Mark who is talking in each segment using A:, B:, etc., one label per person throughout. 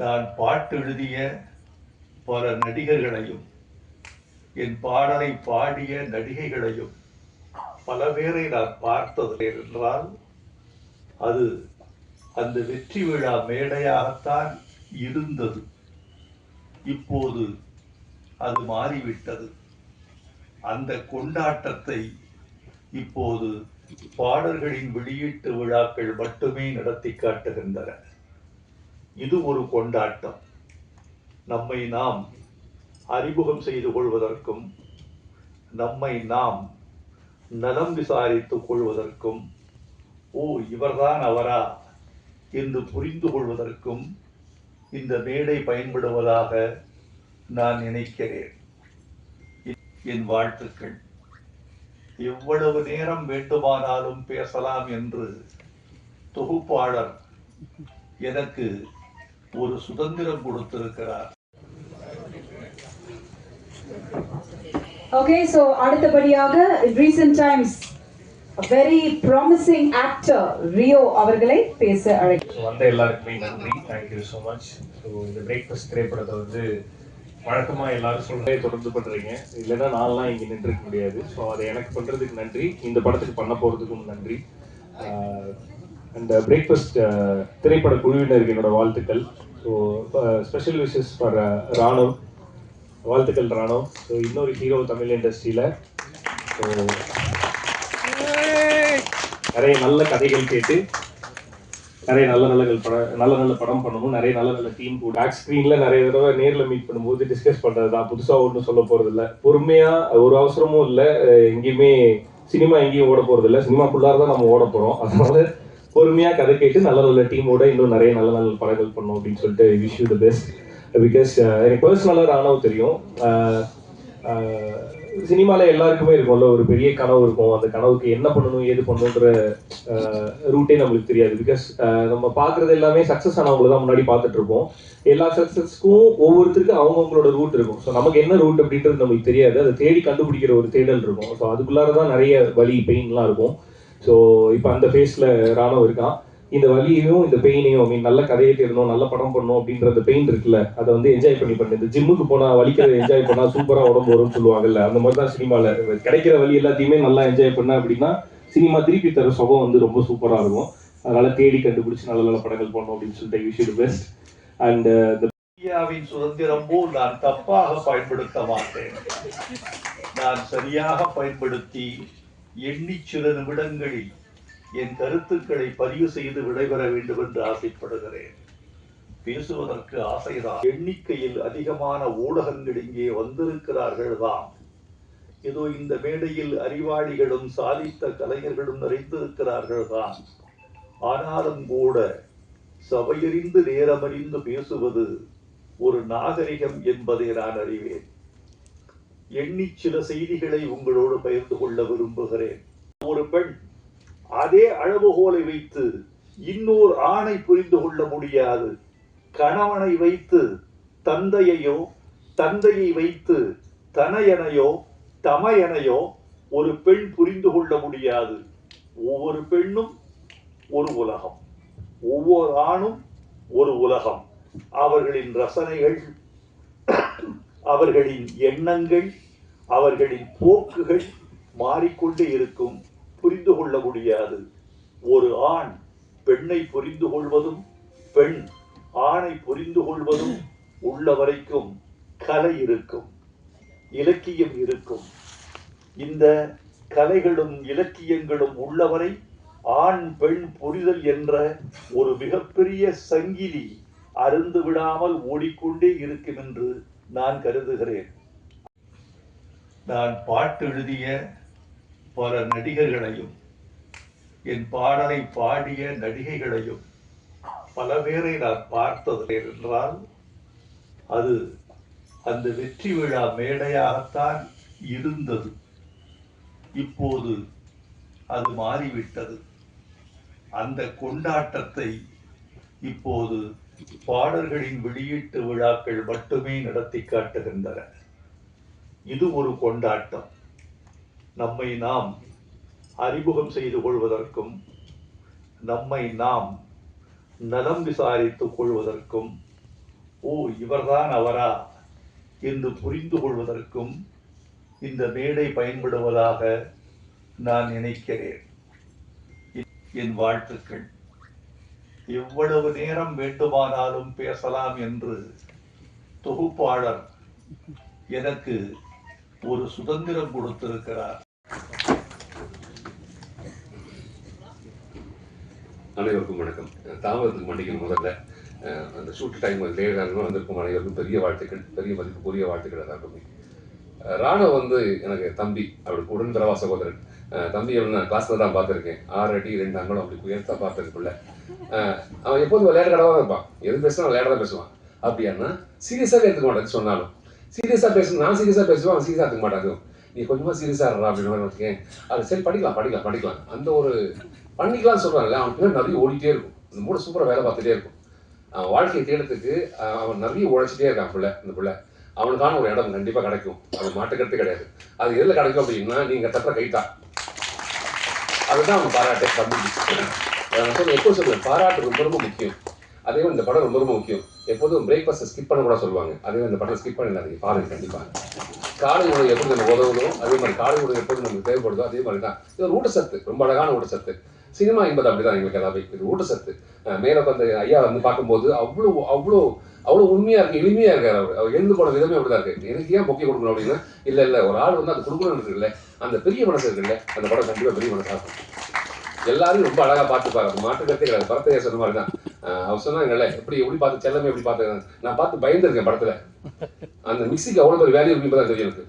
A: நான் பாட்டு எழுதிய பல நடிகர்களையும் என் பாடலை பாடிய நடிகைகளையும் பல பேரை நான் பார்த்ததில்லை என்றால் அது அந்த வெற்றி விழா மேடையாகத்தான் இருந்தது. இப்போது அது மாறிவிட்டது. அந்த கொண்டாட்டத்தை இப்போது பாடல்களின் வெளியீட்டு விழாக்கள் மட்டுமே நடத்தி காட்டுகின்றன. இது ஒரு கொண்டாட்டம். நம்மை நாம் அறிமுகம் செய்து கொள்வதற்கும் நம்மை நாம் நலம் விசாரித்துக் கொள்வதற்கும் ஓ இவர்தான் அவரா என்று புரிந்து கொள்வதற்கும் இந்த மேடை பயன்படுவதாக நான் நினைக்கிறேன். என் வாழ்த்துக்கள். எவ்வளவு நேரம் வேண்டுமானாலும் பேசலாம் என்று தொகுப்பாளர் எனக்கு ஒரு சுதந்திரம் கொடுத்திருக்கிறார்.
B: Okay, so அடுத்தபடியாக in recent times a very promising actor Rio அவர்களை பேச அழைக்கிறேன்.
C: வந்த எல்லாருக்குமே நன்றி. Thank you so much. So இந்த பிரேக்ஃபாஸ்ட் திரைப்படத்தை வந்து வழக்கமாக எல்லாரும் சொல்றதே தொடர்ந்து பண்றீங்க. இல்லைன்னா நான்லாம் இங்கே நின்றுக்க முடியாது. ஸோ அதை எனக்கு பண்றதுக்கு நன்றி, இந்த படத்துக்கு பண்ண போறதுக்கும் நன்றி. அந்த பிரேக்ஃபாஸ்ட் திரைப்பட குழுவினருக்கு என்னோட வாழ்த்துக்கள். So special wishes for Ranav. வாழ்த்துக்கள் ராணுவ். ஸோ இன்னொரு ஹீரோ தமிழ் இண்டஸ்ட்ரியில். ஸோ நிறைய நல்ல கதைகள் கேட்டு நிறைய நல்ல படம் பண்ணணும். நிறைய நல்ல டீம் கூட பேக் ஸ்க்ரீனில் நிறைய தடவை நேரில் மீட் பண்ணும்போது டிஸ்கஸ் பண்ணுறது தான். புதுசாக ஒன்றும் சொல்ல போகிறது இல்லை. பொறுமையாக ஒரு அவசரமும் இல்லை. எங்கேயுமே சினிமா எங்கேயும் ஓட போகிறது இல்லை. சினிமாக்குள்ளார தான் நம்ம ஓட போகிறோம். அதனால பொறுமையாக கதை கேட்டு நல்ல டீமோட இன்னும் நிறைய நல்ல படங்கள் பண்ணோம் அப்படின்னு சொல்லிட்டு wish you the best. Because எனக்கு பர்சனலாக ராணுவ தெரியும். சினிமாவில் எல்லாருக்குமே இருக்கும்ல ஒரு பெரிய கனவு இருக்கும். அந்த கனவுக்கு என்ன பண்ணணும் ஏது பண்ணணுன்ற ரூட்டே நம்மளுக்கு தெரியாது. பிகாஸ் நம்ம பார்க்குறது எல்லாமே சக்ஸஸ் ஆனவங்களை தான் முன்னாடி பார்த்துட்டு இருப்போம். எல்லா சக்ஸஸ்க்கும் ஒவ்வொருத்தருக்கும் அவங்கவுங்களோட ரூட் இருக்கும். ஸோ நமக்கு என்ன ரூட் அப்படின்றது நமக்கு தெரியாது. அதை தேடி கண்டுபிடிக்கிற ஒரு தேடல் இருக்கும். ஸோ அதுக்குள்ளார தான் நிறைய வலி பெயின்லாம் இருக்கும். ஸோ இப்போ அந்த ஃபேஸில் ராணுவ இருக்கான். இந்த வலியையும் இந்த பெயினையும் நல்ல கதையை தேடணும், நல்ல படம் பண்ணணும் அப்படின்ற அந்த பெயின் இருக்குல்ல, அதை வந்து என்ஜாய் பண்ணு. இந்த ஜிம்முக்கு போனால் வலிக்கிறத என்ஜாய் பண்ணால் சூப்பராக உடம்பு வரும்னு சொல்லுவாங்கல்ல, அந்த மாதிரி தான் சினிமாவில் கிடைக்கிற வலி எல்லாத்தையுமே நல்லா என்ஜாய் பண்ண அப்படின்னா சினிமா திருப்பி தர சுகம் வந்து ரொம்ப சூப்பராக இருக்கும். அதனால தேடி கண்டுபிடிச்சு நல்ல படங்கள் பண்ணணும் அப்படின்னு சொல்லிட்டு wish you the best. And
A: இந்தியாவின் சுதந்திரம் போல் நான் தப்பாக பயன்படுத்த மாட்டேன். நான் சரியாக பயன்படுத்தி எண்ணி சில நிமிடங்களில் என் கருத்துக்களை பதிவு செய்து விடைபெற வேண்டும் என்று ஆசைப்படுகிறேன். பேசுவதற்கு ஆசைதான். எண்ணிக்கையில் அதிகமான ஊடகங்கள் இங்கே வந்திருக்கிறார்கள் தான். ஏதோ இந்த மேடையில் அறிவாளிகளும் சாதித்த கலைஞர்களும் நிறைந்திருக்கிறார்கள் தான். ஆனாலும் கூட சபையறிந்து நேரமறிந்து பேசுவது ஒரு நாகரிகம் என்பதை நான் அறிவேன். எண்ணி சில செய்திகளை உங்களோடு பகிர்ந்து கொள்ள விரும்புகிறேன். ஒரு பெண் அதே அளவுகோலை வைத்து இன்னொரு ஆணை புரிந்து கொள்ள முடியாது. கணவனை வைத்து தந்தையையோ, தந்தையை வைத்து தனையனையோ, தமையனையோ ஒரு பெண் புரிந்து கொள்ள முடியாது. ஒவ்வொரு பெண்ணும் ஒரு உலகம், ஒவ்வொரு ஆணும் ஒரு உலகம். அவர்களின் ரசனைகள், அவர்களின் எண்ணங்கள், அவர்களின் போக்குகள் மாறிக்கொண்டே இருக்கும். புரிந்து கொள்ள முடியாது. ஒரு ஆண் பெண்ணை புரிந்து கொள்வதும் பெண் ஆணை புரிந்து கொள்வதும் உள்ள வரைக்கும் கலை இருக்கும், இலக்கியம் இருக்கும். இந்த கலைகளும் இலக்கியங்களும் உள்ளவரை ஆண் பெண் புரிதல் என்ற ஒரு மிகப்பெரிய சங்கிலி அருந்து விடாமல் ஓடிக்கொண்டே இருக்கும் என்று நான் கருதுகிறேன். நான் பாட்டு எழுதிய பல நடிகர்களையும் என் பாடலை பாடிய நடிகைகளையும் பல பேரை நான் பார்த்ததில்லை என்றால் அது அந்த வெற்றி விழா மேடையாகத்தான் இருந்தது. இப்போது அது மாறிவிட்டது. அந்த கொண்டாட்டத்தை இப்போது பாடல்களின் வெளியீட்டு விழாக்கள் மட்டுமே நடத்தி காட்டுகின்றன. இது ஒரு கொண்டாட்டம். நம்மை நாம் அறிமுகம் செய்து கொள்வதற்கும் நம்மை நாம் நலம் விசாரித்துக் கொள்வதற்கும் ஓ இவர்தான் அவரா என்று புரிந்து கொள்வதற்கும் இந்த மேடை பயன்படுவதாக நான் நினைக்கிறேன். என் வாழ்த்துக்கள். எவ்வளவு நேரம் வேண்டுமானாலும் பேசலாம் என்று தொகுப்பாளர் எனக்கு ஒரு சுதந்திரம் கொடுத்திருக்கிறார்.
D: அனைவருக்கும் வணக்கம். தாமதத்துக்கு மன்னிக்கணும். முதல்ல அந்த ஷூட் டைம் லேட்டாக வந்திருக்கும் அனைவருக்கும் பெரிய வாழ்த்துக்கள், பெரிய மதிப்புக்குரிய வாழ்த்துக்கள் எல்லாருக்குமே. ராணவ் வந்து எனக்கு தம்பி, அப்படி உடன்பிறவா சகோதரன். தம்பி நான் கிளாஸில் தான் பார்த்துருக்கேன். 6 அடி 2 அங்குலம் அப்படி உயர்த்தா பார்த்துருக்குள்ள. அவன் எப்போதும் விளையாட்டு கடவாக தான் இருப்பான். எது பேசினா விளையாட தான் பேசுவான். அப்படின்னா சீரியஸாகவே எடுத்துக்க மாட்டேன் சொன்னாலும். சீரியஸாக பேசணும், நான் சீரியஸாக பேசுவேன், அவன் சீரியஸாக எடுத்துக்க மாட்டாங்க. நீ கொஞ்சமாக சீரியஸாக இருறா அப்படின்னு வச்சுக்கேன். அது சரி படிக்கலாம் அந்த ஒரு பண்ணிக்கலாம்னு சொல்கிறாங்கல்ல, அவனுக்கு பின்னாடி நிறைய ஓடிட்டே இருக்கும். இந்த மூட சூப்பராக வேலை பார்த்துட்டே இருக்கும். அவன் வாழ்க்கையை தேடுறதுக்கு அவன் நிறைய உழைச்சிட்டே இருக்கான் பிள்ளை. இந்த பிள்ளை அவனுக்கான ஒரு இடம் கண்டிப்பாக கிடைக்கும், அது மாட்டுக்கிறது கிடையாது. அது எதில் கிடைக்கும் அப்படின்னா நீங்கள் தட்டுற கைத்தா, அதுதான் அவன் பாராட்டு. தம்பி எப்போ சொல்லுவேன், பாராட்டு ரொம்ப ரொம்ப முக்கியம். அதே மாதிரி இந்த படம் ரொம்ப ரொம்ப முக்கியம். எப்போதும் பிரேக்ஃபாஸ்ட்டை ஸ்கிப் பண்ண கூட சொல்லுவாங்க. அதே மாதிரி இந்த படம் ஸ்கிப் பண்ணிடாதீங்க, பாருங்க கண்டிப்பாக. காலை உணவு எப்படி நம்ம உதவணும், அதே மாதிரி காலை உணவு எப்போது நமக்கு தேவைப்படுதோ அதே மாதிரி தான். இது ஒரு ஊட்டச்சத்து, ரொம்ப அழகான ஊட்டச்சத்து. சினிமா என்பது அப்படிதான் எங்களுக்கு எல்லாமே. இது ஊட்டச்சத்து. மேலே வந்து ஐயா வந்து பார்க்கும்போது அவ்வளோ அவ்வளோ அவ்வளோ உண்மையாக இருக்குது, எளிமையாக இருக்கார். அவர் எழுந்து போன விதமே அப்படிதான் இருக்குது. எனக்கு ஏன் பொக்கை கொடுக்கணும் அப்படின்னா, இல்லை ஒரு ஆள் வந்து அது கொடுக்கணும்னு இருக்குல்ல, அந்த பெரிய மனசு இருக்குல்ல, அந்த படம் கண்டிப்பாக பெரிய மனசாக இருக்கும். எல்லாரையும் ரொம்ப அழகாக பார்த்துப்பாரு, அது மாற்றுக்கிறதே கிடையாது. படத்தையே சொன்ன மாதிரி தான். அவர் சொன்னாங்கல்ல, எப்படி பார்த்து செல்லமே எப்படி பார்த்து, நான் பார்த்து பயந்துருக்கேன் படத்தில். அந்த மிக்சிக்கு அவ்வளோ ஒரு வேல்யூ இருக்குன்னு தான் தெரியும் எனக்கு.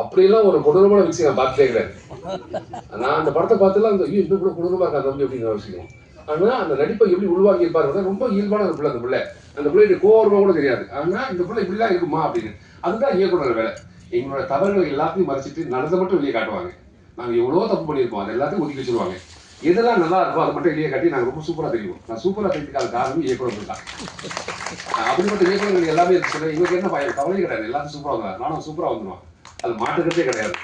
D: அப்படியெல்லாம் ஒரு கொடூரமான மிக்சி நான் பார்த்தே கிடையாது. நான் அந்த படத்தை பார்த்துலாம் அந்த இன்னும் கூட கொடூரமாக இருக்கா தம்பி அப்படிங்கிற விஷயம். ஆனால் அந்த நடிப்பை எப்படி உருவாக்கி இருப்பாரு, ரொம்ப இயல்பான ஒரு பிள்ளை. அந்த பிள்ளை அந்த பிள்ளைக்கு கோவமாக கூட தெரியாது. ஆனால் இந்த பிள்ளை இப்படிலாம் இருக்குமா அப்படின்னு. அதுதான் இயக்குனர் வேலை. எங்களோட தவறுகள் எல்லாத்தையும் மறைச்சிட்டு நல்லதை மட்டும் வெளியே காட்டுவாங்க. நாங்கள் எவ்வளோ தப்பு பண்ணியிருக்கோம், அது எல்லாத்தையும் ஒதுக்கி வச்சிருவாங்க. எதெல்லாம் நல்லா இருக்கும் அதை மட்டும் வெளியே காட்டி நாங்கள் ரொம்ப சூப்பராக தெரியும். நான் சூப்பராக தெரிஞ்சுக்காத காரணம் இயக்குனர் தான். அப்படிப்பட்ட இயக்குநர்கள் எல்லாமே சொல்ல எங்களுக்கு என்ன பயம், கவலையே கிடையாது. எல்லாத்தையும் சூப்பராக வந்தாங்க, நானும் சூப்பராக வந்துடுவான். அது மாட்டுக்கிறதே கிடையாது.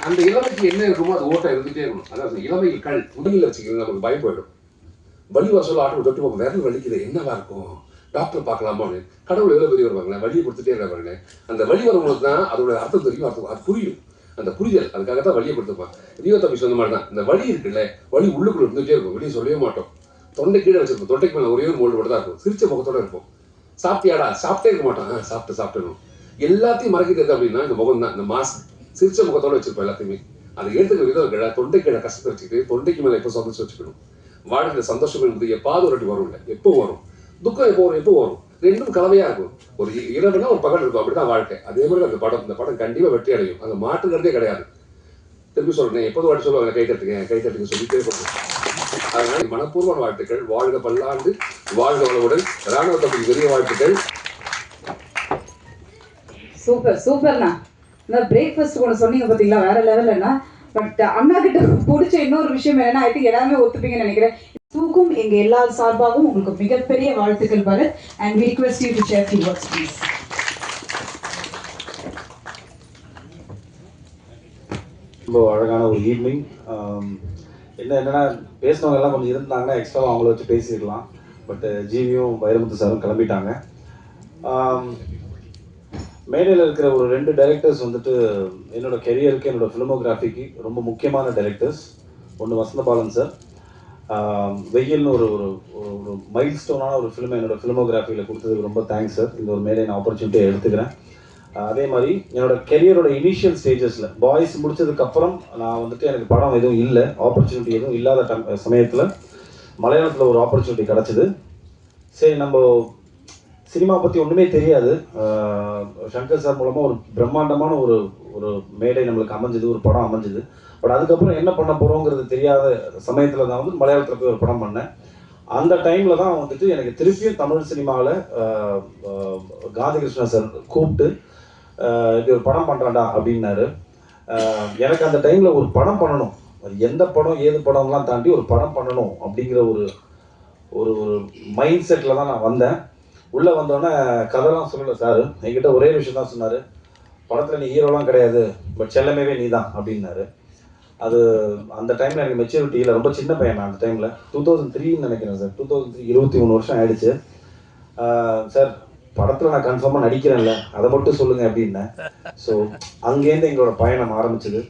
D: அந்த இளமைக்கு என்ன இருக்குமோ அது ஓட்டம் இருந்துகிட்டே இருக்கணும். அதாவது இளமையில் கல் உதவியில் வச்சுக்கிறது நமக்கு பயம் போயிடும். வலி வர சொல்ல ஆட்டோ தொட்டு போக விரல் வலிக்குது, என்னவா இருக்கும், டாக்டர் பார்க்கலாமா அப்படின்னு. கடவுள் எவ்வளோ பெரிய வருவாங்களே, வலியை கொடுத்துட்டே இருக்காங்க. அந்த வலி வரும்போது தான் அதோட அர்த்தம் தெரியும், அது புரியும். அந்த புரிதல், அதுக்காக தான் வலியை கொடுத்துருப்பான். ரியோ தம்பி சொன்ன மாதிரி தான். இந்த வலி இருக்குல்ல, வலி உள்ளுக்குள்ள இருந்துகிட்டே இருக்கும், வெளியே சொல்லவே மாட்டோம். தொண்டை கீழே வச்சிருப்போம், தொண்டைக்கு மேலே ஒரே ஒரு மோல்டு மட்டும் தான் இருக்கும். சிரிச்ச முகத்தோட இருப்போம். சாப்பிட்டியாடா, சாப்பிட்டே இருக்க மாட்டான். சாப்பிட்டுணும். எல்லாத்தையும் மறைக்கிறது அப்படின்னா இந்த முகம் தான். இந்த மாஸ்க் சிரிச்ச முகத்தோட வச்சிருப்போம் எல்லாத்தையுமே. அதை எடுத்துக்கிற விதம் இருக்கிற தொண்டை கீழே கஷ்டத்தை வச்சுக்கிட்டு தொண்டைக்கு மேலே எப்போ சந்தோஷம் வச்சுக்கணும். வாழ்க்கையில சந்தோஷம் என்பது எப்பாவது ஒரு வாட்டி வரும், இல்லை எப்போ வரும். துக்கம் எப்போ வரும். ரெண்டும் கலவையா இருக்கும். ஒரு இரவுனா ஒரு பகல் இருக்கும், அப்படிதான் வாழ்க்கை. அதே மாதிரி அந்த படம் கண்டிப்பா வெற்றி அடையும். அதை மாற்றுக்கிறதே கிடையாது. திரும்பி சொல்றேன், எப்போது வாட்டி சொல்லுவாங்க கை தட்டுங்க சொல்லிட்டே போகணும். அதனால மனப்பூர்வமான வாழ்த்துக்கள். வாழ்க பல்லாண்டு, வாழ்க வளமுடன். ராணுவ தம்பிக்கு பெரிய வாழ்த்துக்கள்.
B: சூப்பர்ண்ணா. இந்த பிரேக்ஃபாஸ்ட் கூட சொன்னீங்க பார்த்தீங்களா, வேற லெவல்லண்ணா. பட் அண்ணா கிட்ட பிடிச்ச இன்னொரு விஷயம் என்னன்னா, ஐ திங்க் எல்லாருமே ஒத்துப்பீங்கன்னு நினைக்கிறேன். தூக்கும் எங்க எல்லா சார்பாகவும் உங்களுக்கு மிகப்பெரிய வாழ்த்துக்கள் Bharat. And we request you to share few words please.
E: ரொம்ப அழகான ஒரு ஈவினிங். என்னன்னா பேசினவங்க எல்லாம் கொஞ்சம் இருந்தாங்கன்னா எக்ஸ்ட்ராவாக அவங்கள வச்சு பேசிடலாம். பட் ஜிவியும் வைரமுத்து சாரும் கிளம்பிட்டாங்க. மேடையில் இருக்கிற ஒரு 2 டைரக்டர்ஸ் வந்துட்டு என்னோட கெரியருக்கு, என்னோட ஃபிலிமோகிராஃபிக்கு ரொம்ப முக்கியமான டைரக்டர்ஸ். ஒன்று வசந்தபாலன் சார், வெயில்னு ஒரு ஒரு மைல் ஸ்டோனான ஒரு ஃபிலிமை என்னோட ஃபிலிமோகிராஃபியில் கொடுத்ததுக்கு ரொம்ப தேங்க்ஸ் சார். இந்த ஒரு மேடை நான் ஆப்பர்ச்சுனிட்டியை எடுத்துக்கிறேன். அதே மாதிரி என்னோட கெரியரோட இனிஷியல் ஸ்டேஜஸில் பாய்ஸ் முடிச்சதுக்கப்புறம் நான் வந்துட்டு எனக்கு படம் எதுவும் இல்லை, ஆப்பர்ச்சுனிட்டி எதுவும் இல்லாத சமயத்தில் மலையாளத்தில் ஒரு ஆப்பர்ச்சுனிட்டி கிடச்சிது. சரி, நம்ம சினிமா பற்றி ஒன்றுமே தெரியாது. சங்கர் சார் மூலமாக ஒரு பிரம்மாண்டமான ஒரு மேடை நம்மளுக்கு அமைஞ்சுது, ஒரு படம் அமைஞ்சுது. பட் அதுக்கப்புறம் என்ன பண்ண போகிறோங்கிறது தெரியாத சமயத்தில் தான் வந்து மலையாளத்தில் போய் ஒரு படம் பண்ணேன். அந்த டைமில் தான் வந்துட்டு எனக்கு திருப்பியும் தமிழ் சினிமாவில் காந்தி கிருஷ்ணா சார் கூப்பிட்டு இப்படி ஒரு படம் பண்ணுறாண்டா அப்படின்னாரு. எனக்கு அந்த டைமில் ஒரு படம் பண்ணணும், எந்த படம் ஏது படம்லாம் தாண்டி ஒரு படம் பண்ணணும் அப்படிங்கிற ஒரு ஒரு மைண்ட் செட்டில் தான் நான் வந்தேன். உள்ளே வந்தோடனே கதைலாம் சொல்லலை சார், என்கிட்ட ஒரே விஷயம் தான் சொன்னார், படத்தில் நீ ஹீரோலாம் கிடையாது, பட் செல்லமேவே நீ தான் அப்படின்னாரு. அது அந்த டைமில் எனக்கு மெச்சூரிட்டி இல்லை, ரொம்ப சின்ன பையன் நான் அந்த டைமில். 2003 நினைக்கிறேன் சார், 2003 23 வருஷம் ஆயிடுச்சு. சார் படத்தில் நான் கன்ஃபார்மாக நடிக்கிறேன்ல அதை மட்டும் சொல்லுங்கள் அப்படின்னேன். ஸோ அங்கேருந்து எங்களோட பயணம் ஆரம்பிச்சது.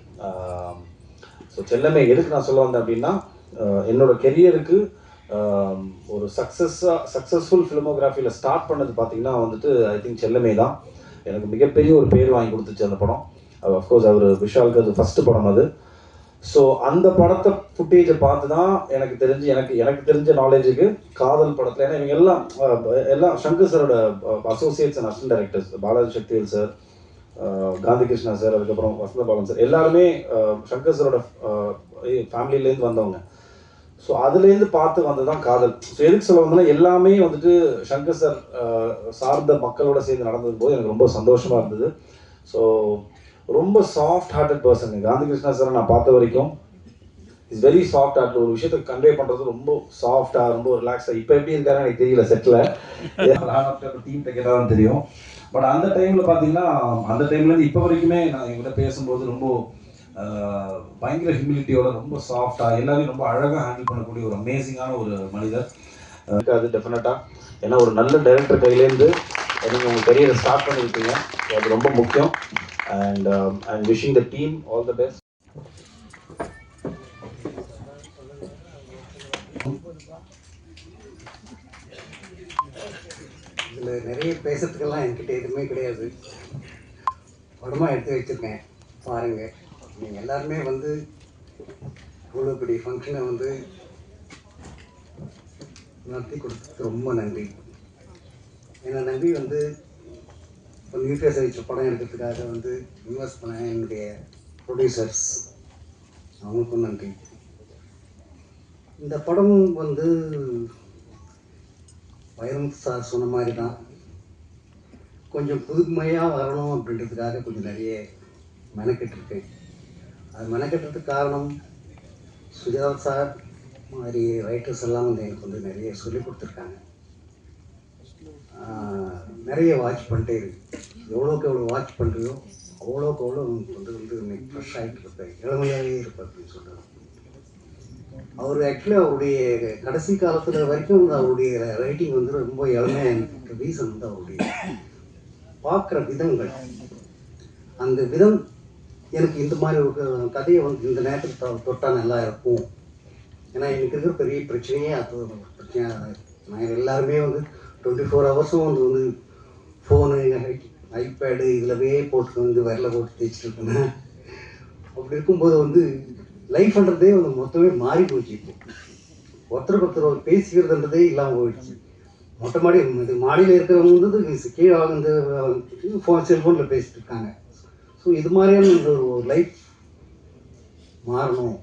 E: ஸோ செல்லமே எதுக்கு நான் சொல்ல வந்தேன் அப்படின்னா, என்னோட கெரியருக்கு ஒரு சக்ஸஸ்ஃபுல் ஃபிலிமோகிராஃபியில் ஸ்டார்ட் பண்ணது பார்த்தீங்கன்னா வந்துட்டு ஐ திங்க் செல்லமே தான். எனக்கு மிகப்பெரிய ஒரு பேர் வாங்கி கொடுத்துச்சு அந்த படம். அஃப்கோர்ஸ் அவர் விஷாலுக்கு அது ஃபஸ்ட்டு படம் அது. ஸோ அந்த படத்தை ஃபுட்டேஜை பார்த்து தான் எனக்கு தெரிஞ்ச நாலேஜுக்கு காதல் படத்தில், ஏன்னா இவங்க எல்லாம் சங்கர் சாரோட Associates and assistant directors, Balaji Sakthivel sir, Gandhi Krishna sir, அதுக்கப்புறம் வசந்த பாலன் சார், எல்லாருமே சங்கர் சாரோட ஃபேமிலியிலேருந்து வந்தவங்க. ஸோ அதுலேருந்து பார்த்து வந்தது தான் காதல். ஸோ எதுக்கு சொல்ல வந்தோம்னா, எல்லாமே வந்துட்டு சங்கர் சார் சார்ந்த மக்களோட சேர்ந்து நடந்தது போது எனக்கு ரொம்ப சந்தோஷமாக இருந்தது. ஸோ ரொம்ப soft hearted person Gandhi Krishna சாரை நான் பார்த்த வரைக்கும். Is very soft heart. ஒரு விஷயத்தை கன்வே பண்ணுறது ரொம்ப சாஃப்டாக, ரொம்ப ரிலாக்ஸாக. இப்போ எப்படி இருக்காருன்னு எனக்கு தெரியல செட்டில், டீம்கிட்ட கேட்டால் தான் தெரியும். பட் அந்த டைமில் பார்த்தீங்கன்னா, அந்த டைம்லேருந்து இப்போ வரைக்குமே நான் எங்கிட்ட பேசும்போது ரொம்ப பயங்கர ஹியூமிலிட்டியோட, ரொம்ப சாஃப்டாக, எல்லாரையும் ரொம்ப அழகாக ஹேண்டில் பண்ணக்கூடிய ஒரு அமேசிங்கான ஒரு மனிதர். அது டெஃபினட்டாக, ஏன்னா ஒரு நல்ல டைரக்டர் கையிலேருந்து நீங்கள் உங்கள் கரியரை ஸ்டார்ட் பண்ணியிருக்கீங்க. அது ரொம்ப முக்கியம். And I'm wishing the team all the best.
F: இதில் நிறைய பேசுறதுக்கெல்லாம் என்கிட்ட எதுவுமே கிடையாது. படமாக எடுத்து வச்சுருக்கேன் பாருங்கள். நீங்கள் எல்லாருமே வந்து இவ்வளோ பெரிய ஃபங்க்ஷனை வந்து நடத்தி கொடுத்ததுக்கு ரொம்ப நன்றி. என்னை நம்பி வந்து இப்போ நியூ ஃபேஸ் வச்ச படம் எடுக்கிறதுக்காக வந்து இன்வெஸ்ட் பண்ண என்னுடைய ப்ரொடியூசர்ஸ், அவங்களுக்கும் நன்றி. இந்த படம் வந்து வைரம் சார் சொன்ன மாதிரி தான், கொஞ்சம் புதுமையாக வரணும் அப்படின்றதுக்காக கொஞ்சம் நிறைய மெனக்கெட்டுருக்கேன். அது மெனக்கெட்டுறதுக்கு காரணம் சுஜாதா சார் மாதிரி ரைட்டர்ஸ் எல்லாம் வந்து எனக்கு வந்து நிறைய சொல்லிக் கொடுத்துருக்காங்க. நிறைய வாட்ச் பண்ணிட்டே இருக்கு. எவ்வளோக்கு எவ்வளோ வாட்ச் பண்ணுறியோ அவ்வளோக்கு அவ்வளோ வந்து இன்னைக்கு ஃப்ரெஷ் ஆகிட்டு இருப்பேன், இளமையாகவே இருப்பேன் அப்படின்னு சொல்கிறார். அவர் ஆக்சுவலி அவருடைய கடைசி காலத்தில் வரைக்கும் அவருடைய ரைட்டிங் வந்து ரொம்ப இளமையாக ரீசன் வந்து அவருடைய பார்க்குற விதங்கள், அந்த விதம் எனக்கு இந்த மாதிரி ஒரு கதையை வந்து இந்த நேரத்துக்கு தொட்டால் நல்லா இருக்கும். ஏன்னா எனக்கு இருக்கிற பெரிய பிரச்சனையே அது பிரச்சனையாக. நான் எல்லாருமே வந்து 24 ஹவர்ஸும் வந்து ஃபோனு, ஐபேடு இதிலவே போட்டு வந்து விரல போட்டு தேய்ச்சிட்டு இருக்கேன். அப்படி இருக்கும்போது வந்து லைஃப்ன்றதே வந்து மொத்தமே மாறி போச்சு. இப்போ ஒருத்தருக்கு ஒருத்தர் பேசிக்கிறதுன்றதே இல்லாமல் போயிடுச்சு. மொட்டை மாடி இது மாடியில் இருக்கிறவங்க வந்து கீழே வந்து செல்ஃபோனில் பேசிட்டு இருக்காங்க. ஸோ இது மாதிரியான ஒரு லைஃப் மாறணும்,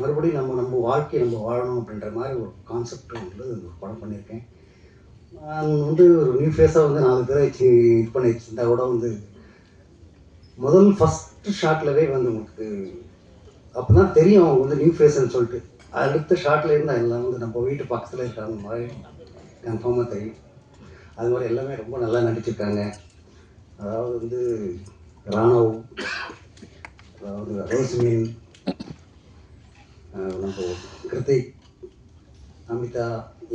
F: மறுபடியும் நம்ம வாழ்க்கையை நம்ம வாழணும் அப்படின்ற மாதிரி ஒரு கான்செப்ட் வந்து ஒரு படம் பண்ணியிருக்கேன். நான் வந்து ஒரு நியூ ஃபேஸாக வந்து 4 பேரை வச்சு இது பண்ணி வச்சுருந்தா கூட வந்து ஃபஸ்ட்டு ஷாட்லவே வந்து உங்களுக்கு அப்போ தான் தெரியும் அவங்க வந்து நியூ ஃபேஸ்ன்னு சொல்லிட்டு. அடுத்த ஷாட்டில் இருந்தால் எல்லாம் வந்து நம்ம வீட்டு பக்கத்தில் இருக்கிற மாதிரி கன்ஃபார்மாக தெரியும். அது மாதிரி எல்லாமே ரொம்ப நல்லா நடிச்சிருக்காங்க. அதாவது வந்து ராணவ், அதாவது ரோஸ்மின், நம்ம கிருத்திக், அமிதா,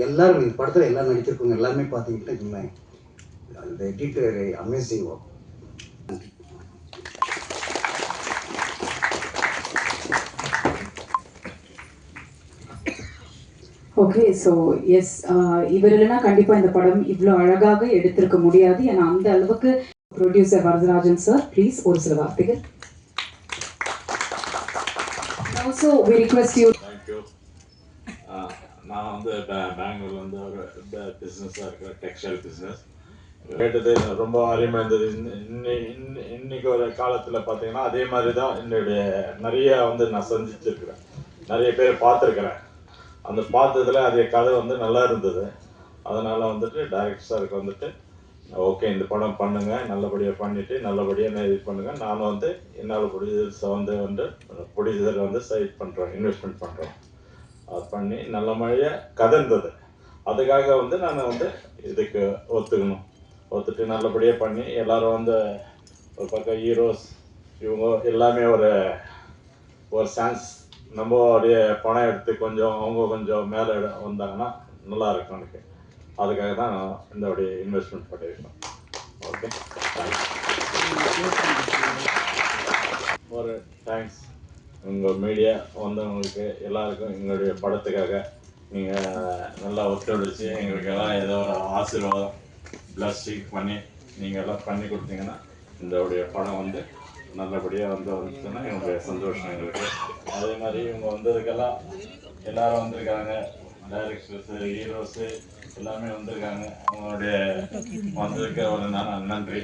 F: எல்லாரும் இந்த படத்தில் எல்லாம் நடிச்சிருக்கவங்க எல்லாருமே பார்த்தீங்கன்னா அந்த editor amazing work.
B: Okay, so yes, இவர் இல்லைன்னா கண்டிப்பாக இந்த படம் இவ்வளோ அழகாக எடுத்திருக்க முடியாது. ஏன்னா அந்த அளவுக்கு ப்ரொடியூசர் வரதராஜன் சார், ப்ளீஸ் ஒரு சில வார்த்தைகள். Also we request you.
G: Thank you. நான் வந்து பெங்களூர்ல வந்து ஒரு பிஸ்னஸாக இருக்கிற டெக்ஸ்டைல் பிஸ்னஸ் கேட்டது ரொம்ப அருமையாக இருந்தது. இன்னைக்கு ஒரு காலத்தில் பார்த்தீங்கன்னா அதே மாதிரி தான் என்னுடைய நிறைய வந்து நான் சந்திச்சிருக்கிறேன், நிறைய பேர் பார்த்துருக்குறேன். அந்த பார்த்ததுல அதே கதை வந்து நல்லா இருந்தது. அதனால் வந்துட்டு டைரக்டர் சாருக்கு வந்துட்டு ஓகே இந்த படம் பண்ணுங்கள், நல்லபடியாக பண்ணிவிட்டு நல்லபடியாக இது பண்ணுங்கள். நானும் வந்து என்னால் ப்ரொடியூசர்ஸை வந்து ப்ரொடியூசர் வந்து சைட் பண்ணுறோம், இன்வெஸ்ட்மெண்ட் பண்ணுறோம். அது பண்ணி நல்ல மழையாக கதை இருந்தது. அதுக்காக வந்து நான் வந்து இதுக்கு ஒத்துட்டு நல்லபடியாக பண்ணி எல்லோரும் வந்து ஒரு பக்கம் ஹீரோஸ் இவங்க எல்லாமே ஒரு சான்ஸ் நம்மளுடைய பணம் எடுத்து கொஞ்சம் அவங்க கொஞ்சம் மேலே வந்தாங்கன்னா நல்லா இருக்கும் எனக்கு. அதுக்காக தான் நான் இந்த இன்வெஸ்ட்மெண்ட் பண்ணியிருக்கோம். ஓகே, ஒரு தேங்க்ஸ் உங்கள் மீடியா வந்தவங்களுக்கு எல்லாருக்கும் எங்களுடைய படத்துக்காக நீங்கள் நல்லா ஒத்துழைச்சி எங்களுக்கு எல்லாம் ஏதோ ஒரு ஆசீர்வாதம் பிளஸ்ஸிங் பண்ணி நீங்கள் எல்லாம் பண்ணி கொடுத்தீங்கன்னா இந்த படம் வந்து நல்லபடியாக வந்துச்சுன்னா என்னுடைய சந்தோஷம் எங்களுக்கு. அதே மாதிரி இவங்க வந்ததுக்கெல்லாம் எல்லாரும் வந்திருக்காங்க, டைரக்டர்ஸு, ஹீரோஸு எல்லாமே வந்திருக்காங்க. அவங்களுடைய வந்ததுக்கு ஒரு நன்றி.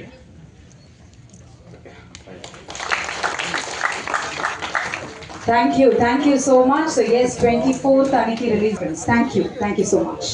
B: Thank you so much. So yes, 24th Aniki release. Thank you so much.